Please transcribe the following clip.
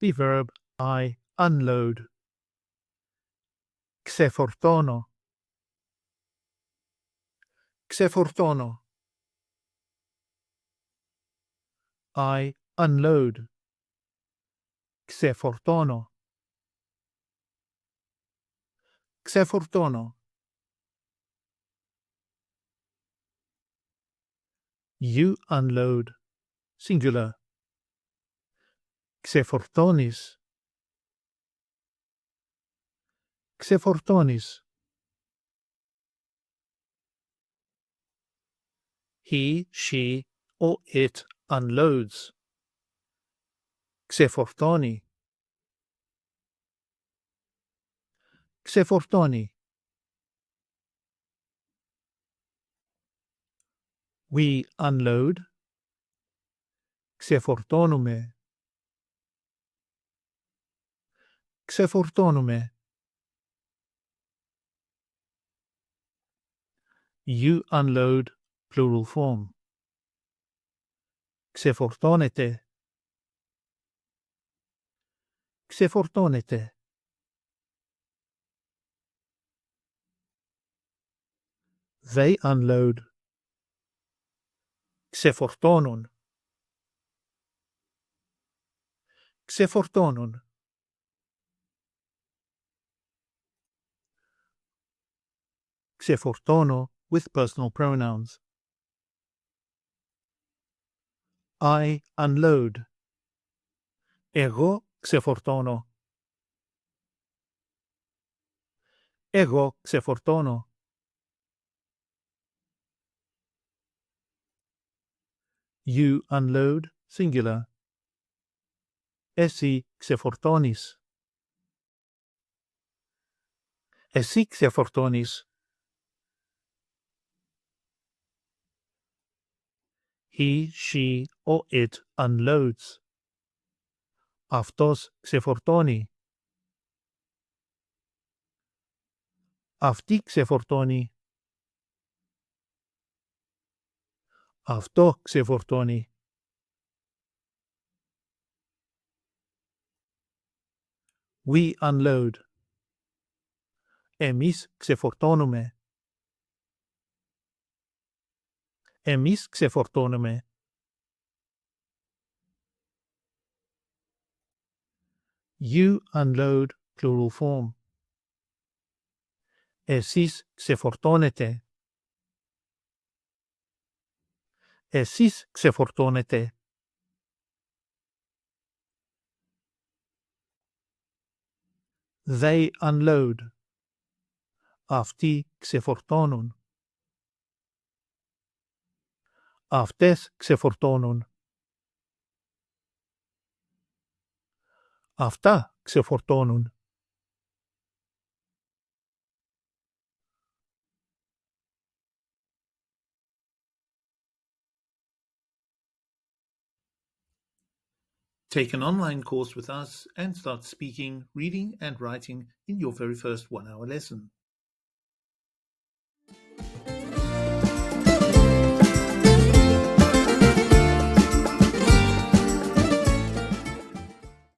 the verb I unload. Ξεφορτώνω. Ξεφορτώνω. I unload. Ξεφορτώνω. Ξεφορτώνω. You unload. Singular. Ξεφορτώνεις. Ξεφορτώνεις. He, she, or it unloads. Ξεφορτώνει. Ξεφορτώνει. We unload. Ξεφορτώνουμε. Ξεφορτώνουμε. You unload, plural form. Ξεφορτώνεται. Ξεφορτώνεται. They unload. Ξεφορτώνουν. Ξεφορτώνουν. Ξεφορτώνω with personal pronouns. I unload. Εγώ ξεφορτώνω. Εγώ ξεφορτώνω. You unload, singular. Εσύ ξεφορτώνεις. Εσύ ξεφορτώνεις. He, she, or it unloads. Αυτός ξεφορτώνει. Αυτή ξεφορτώνει. Αυτό ξεφορτώνει. We unload. Εμείς ξεφορτώνουμε. Εμείς ξεφορτώνουμε. You unload, plural form. Εσείς ξεφορτώνετε. Εσείς ξεφορτώνετε. They unload. Αυτοί ξεφορτώνουν. Αυτές ξεφορτώνουν. Αυτά ξεφορτώνουν. Take an online course with us and start speaking, reading and writing in your very first 1-hour lesson.